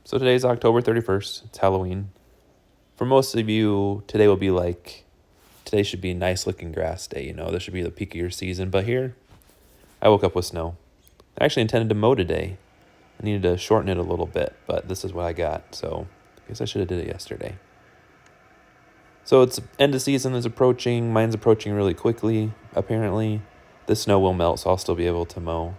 So today's October 31st. It's Halloween. For most of you, today should be a nice looking grass day. This should be the peak of your season. But here, I woke up with snow. I actually intended to mow today. I needed to shorten it a little bit, but this is what I got. So I guess I should have did it yesterday. So it's end of season is approaching. Mine's approaching really quickly, apparently. The snow will melt, so I'll still be able to mow.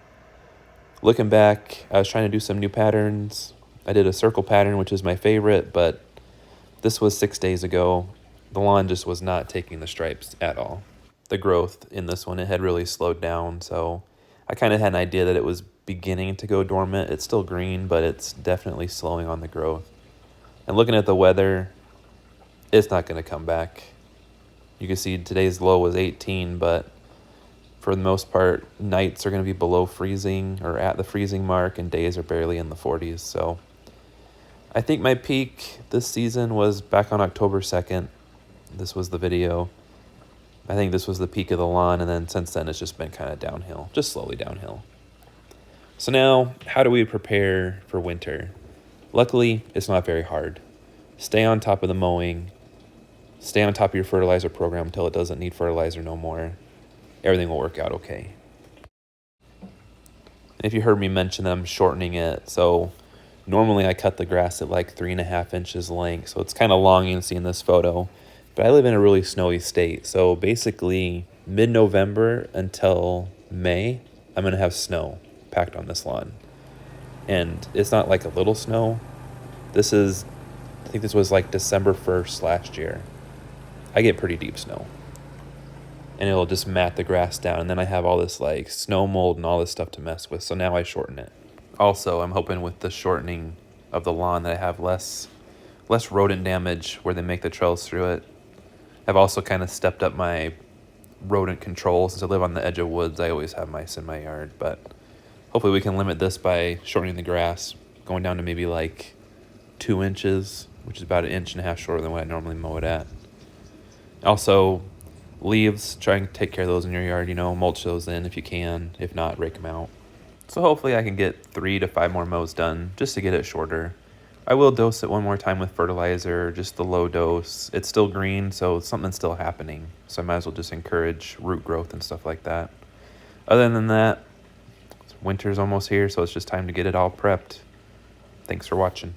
Looking back, I was trying to do some new patterns. I did a circle pattern, which is my favorite, but this was 6 days ago. The lawn just was not taking the stripes at all. The growth in this one, it had really slowed down, so I kind of had an idea that it was beginning to go dormant. It's still green, but it's definitely slowing on the growth. And looking at the weather, it's not going to come back. You can see today's low was 18, but for the most part, nights are going to be below freezing or at the freezing mark, and days are barely in the 40s. So I think my peak this season was back on October 2nd. This was the video. I think this was the peak of the lawn, and then since then it's just been kind of downhill, just slowly downhill. So now, how do we prepare for winter? Luckily, it's not very hard. Stay on top of the mowing. Stay on top of your fertilizer program until it doesn't need fertilizer no more. Everything will work out okay. If you heard me mention that I'm shortening it, so normally I cut the grass at like 3.5 inches length, so it's kind of long, you can see in this photo. But I live in a really snowy state, so basically mid-November until May, I'm going to have snow packed on this lawn. And it's not like a little snow. I think this was like December 1st last year. I get pretty deep snow. And it'll just mat the grass down, and then I have all this like snow mold and all this stuff to mess with, so now I shorten it. Also, I'm hoping with the shortening of the lawn that I have less rodent damage where they make the trails through it. I've also kind of stepped up my rodent control. Since I live on the edge of woods, I always have mice in my yard, but hopefully we can limit this by shortening the grass, going down to maybe like 2 inches, which is about 1.5 inches shorter than what I normally mow it at. Also, leaves, try and take care of those in your yard, mulch those in if you can. If not, rake them out. So hopefully I can get 3 to 5 more mows done just to get it shorter. I will dose it one more time with fertilizer, just the low dose. It's still green, so something's still happening. So I might as well just encourage root growth and stuff like that. Other than that, winter's almost here, so it's just time to get it all prepped. Thanks for watching.